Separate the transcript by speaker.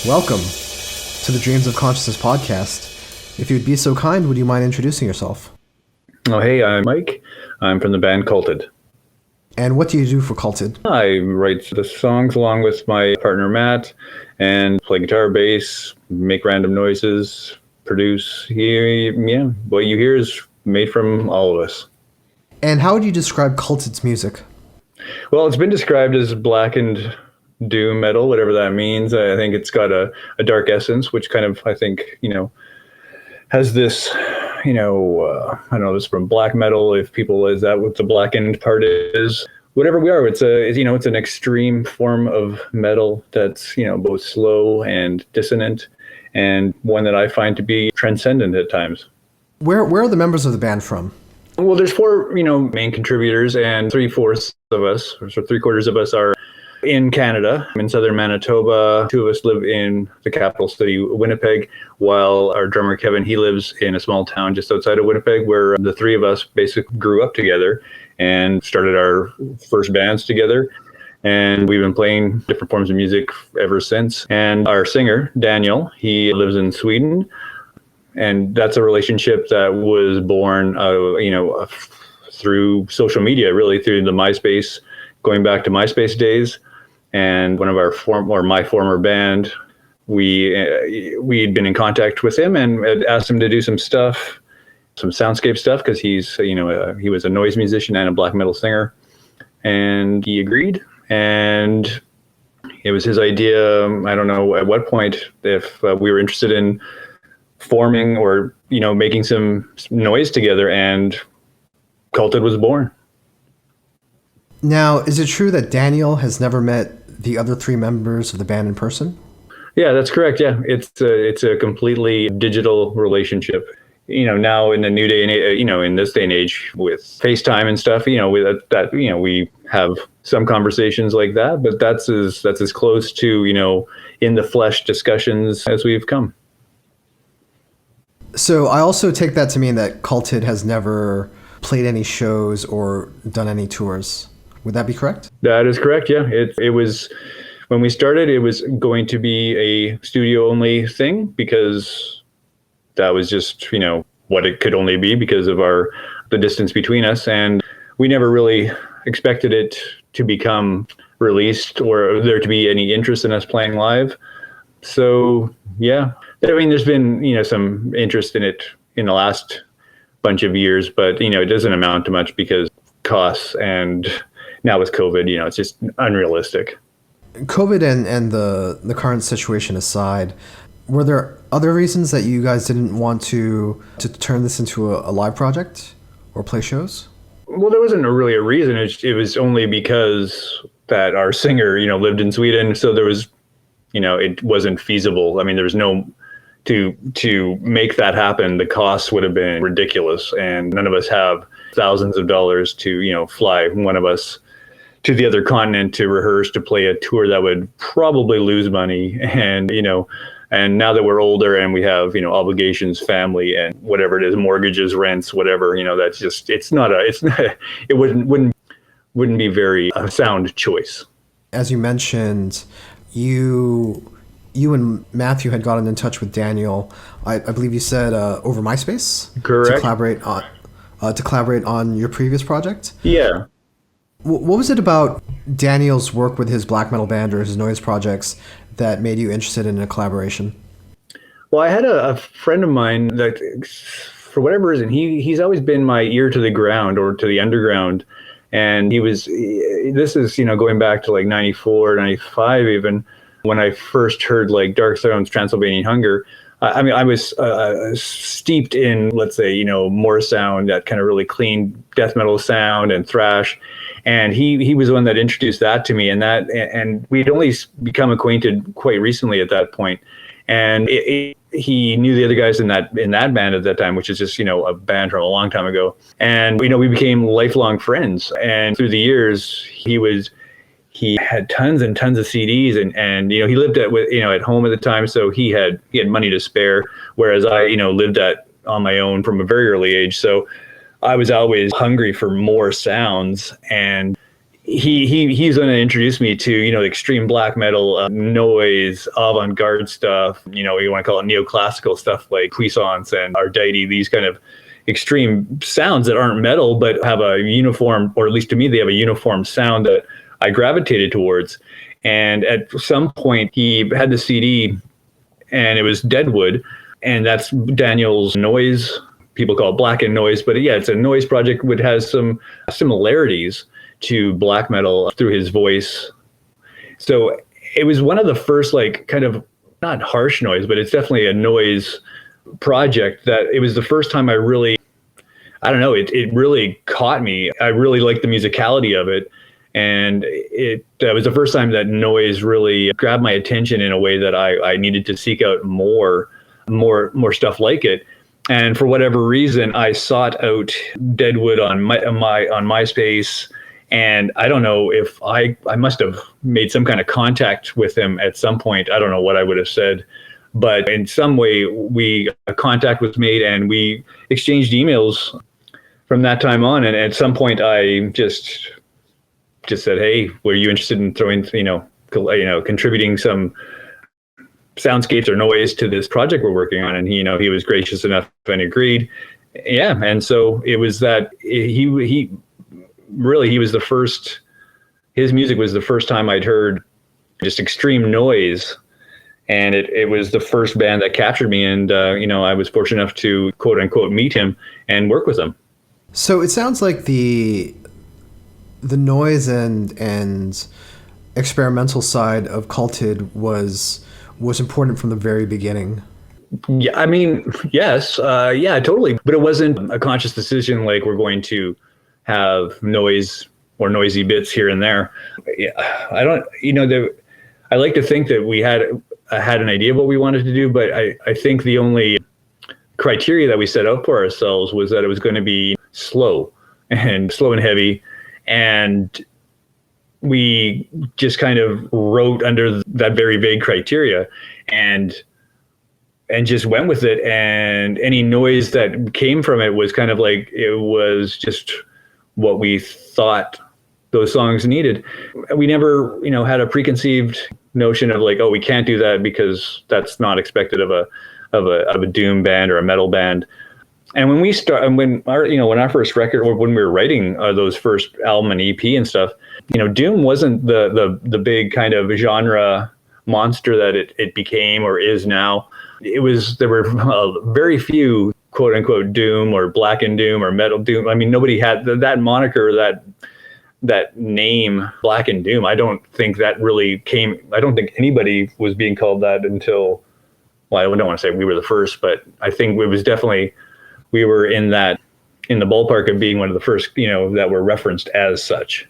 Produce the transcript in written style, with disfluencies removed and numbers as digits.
Speaker 1: Welcome to the Dreams of Consciousness podcast. If you'd be so kind, would you mind introducing yourself?
Speaker 2: Oh, hey, I'm Mike. I'm from the band Culted.
Speaker 1: And what do you do for Culted?
Speaker 2: I write the songs along with my partner Matt and play guitar, bass, make random noises, produce. Yeah, what you hear is made from all of us.
Speaker 1: And how would you describe Culted's music?
Speaker 2: Well, it's been described as blackened doom metal, whatever that means. I think it's got a dark essence, which kind of, I think, has this, I don't know, this from black metal, if people, is that what the blackened part is? Whatever we are, it's an extreme form of metal that's, both slow and dissonant, and one that I find to be transcendent at times.
Speaker 1: Where are the members of the band from?
Speaker 2: Well, there's four, main contributors, and 3/4 of us, or 3/4 of us, are in Canada. I'm in southern Manitoba. Two of us live in the capital city, Winnipeg, while our drummer, Kevin, he lives in a small town just outside of Winnipeg, where the three of us basically grew up together and started our first bands together. And we've been playing different forms of music ever since. And our singer, Daniel, he lives in Sweden. And that's a relationship that was born, through social media, really through the MySpace, going back to MySpace days. And one of my former band, we'd been in contact with him and had asked him to do some stuff, some soundscape stuff, because he was a noise musician and a black metal singer, and he agreed. And it was his idea. I don't know at what point, if we were interested in forming or making some noise together, and Culted was born.
Speaker 1: Now, is it true that Daniel has never met the other three members of the band in person?
Speaker 2: Yeah, that's correct. Yeah, it's a completely digital relationship. Now in the new day and in this day and age with FaceTime and stuff, with that, we have some conversations like that, but that's as close to in the flesh discussions as we've come.
Speaker 1: So I also take that to mean that Culted has never played any shows or done any tours. Would that be correct?
Speaker 2: That is correct, yeah. It was, when we started, it was going to be a studio-only thing, because that was just, what it could only be because of the distance between us. And we never really expected it to become released or there to be any interest in us playing live. So, yeah. I mean, there's been, some interest in it in the last bunch of years, but, it doesn't amount to much because costs, and now with COVID, it's just unrealistic.
Speaker 1: COVID and the current situation aside, were there other reasons that you guys didn't want to turn this into a live project or play shows?
Speaker 2: Well, there wasn't really a reason. It was only because that our singer, lived in Sweden. So there was, it wasn't feasible. I mean, there was no, to make that happen, the costs would have been ridiculous. And none of us have thousands of dollars to, fly one of us to the other continent to rehearse, to play a tour that would probably lose money. And, and now that we're older and we have, obligations, family, and whatever it is, mortgages, rents, whatever, that's just, it wouldn't be very a sound choice.
Speaker 1: As you mentioned, you and Matthew had gotten in touch with Daniel, I believe you said over MySpace?
Speaker 2: Correct.
Speaker 1: To collaborate on your previous project?
Speaker 2: Yeah.
Speaker 1: What was it about Daniel's work with his black metal band or his noise projects that made you interested in a collaboration?
Speaker 2: Well, I had a friend of mine that, for whatever reason, he's always been my ear to the ground or to the underground. And this is, going back to like 94, 95 even, when I first heard like Dark Throne, Transylvanian Hunger. I mean, I was steeped in, let's say, more sound, that kind of really clean death metal sound and thrash. And he was the one that introduced that to me, and we'd only become acquainted quite recently at that point. And he knew the other guys in that band at that time, which is just, a band from a long time ago. And, we became lifelong friends. And through the years, he had tons and tons of CDs, and he lived at home at the time, so he had money to spare, whereas I lived on my own from a very early age. So I was always hungry for more sounds, and he's going to introduce me to, you know, extreme black metal, noise, avant-garde stuff. You know, you want to call it neoclassical stuff like Puissance and Arditi, these kind of extreme sounds that aren't metal but have a uniform, or at least to me they have a uniform sound that I gravitated towards. And at some point he had the CD, and it was Deadwood, and that's Daniel's noise. People call it black and noise, but yeah, it's a noise project which has some similarities to black metal through his voice. So it was one of the first, like, kind of not harsh noise, but it's definitely a noise project that it was the first time I really, I don't know, it really caught me. I really liked the musicality of it. And it was the first time that noise really grabbed my attention in a way that I needed to seek out more stuff like it. And for whatever reason, I sought out Deadwood on MySpace, and I don't know if I must have made some kind of contact with him at some point. I don't know what I would have said, but in some way a contact was made, and we exchanged emails from that time on. And at some point, I just said, "Hey, were you interested in throwing, contributing some soundscapes or noise to this project we're working on?" And he was gracious enough and agreed. Yeah, and so it was that he was the first. His music was the first time I'd heard just extreme noise, and it was the first band that captured me. And I was fortunate enough to quote unquote meet him and work with him.
Speaker 1: So it sounds like the noise and experimental side of Culted was important from the very beginning.
Speaker 2: Yeah, I mean, yes, yeah, totally. But it wasn't a conscious decision like we're going to have noise or noisy bits here and there. Yeah, I don't, I like to think that we had an idea of what we wanted to do, but I think the only criteria that we set out for ourselves was that it was going to be slow and heavy. And we just kind of wrote under that very vague criteria and just went with it. And any noise that came from it was kind of like, it was just what we thought those songs needed. We never, had a preconceived notion of like, oh, we can't do that because that's not expected of a doom band or a metal band. And when our first record, or when we were writing those first album and EP and stuff, doom wasn't the big kind of genre monster that it became or is now. There were very few quote unquote doom or black and doom or metal doom. I mean, nobody had that moniker, that name, black and doom. I don't think that really came. I don't think anybody was being called that until, well, I don't want to say we were the first, but I think it was definitely, we were in the ballpark of being one of the first, that were referenced as such.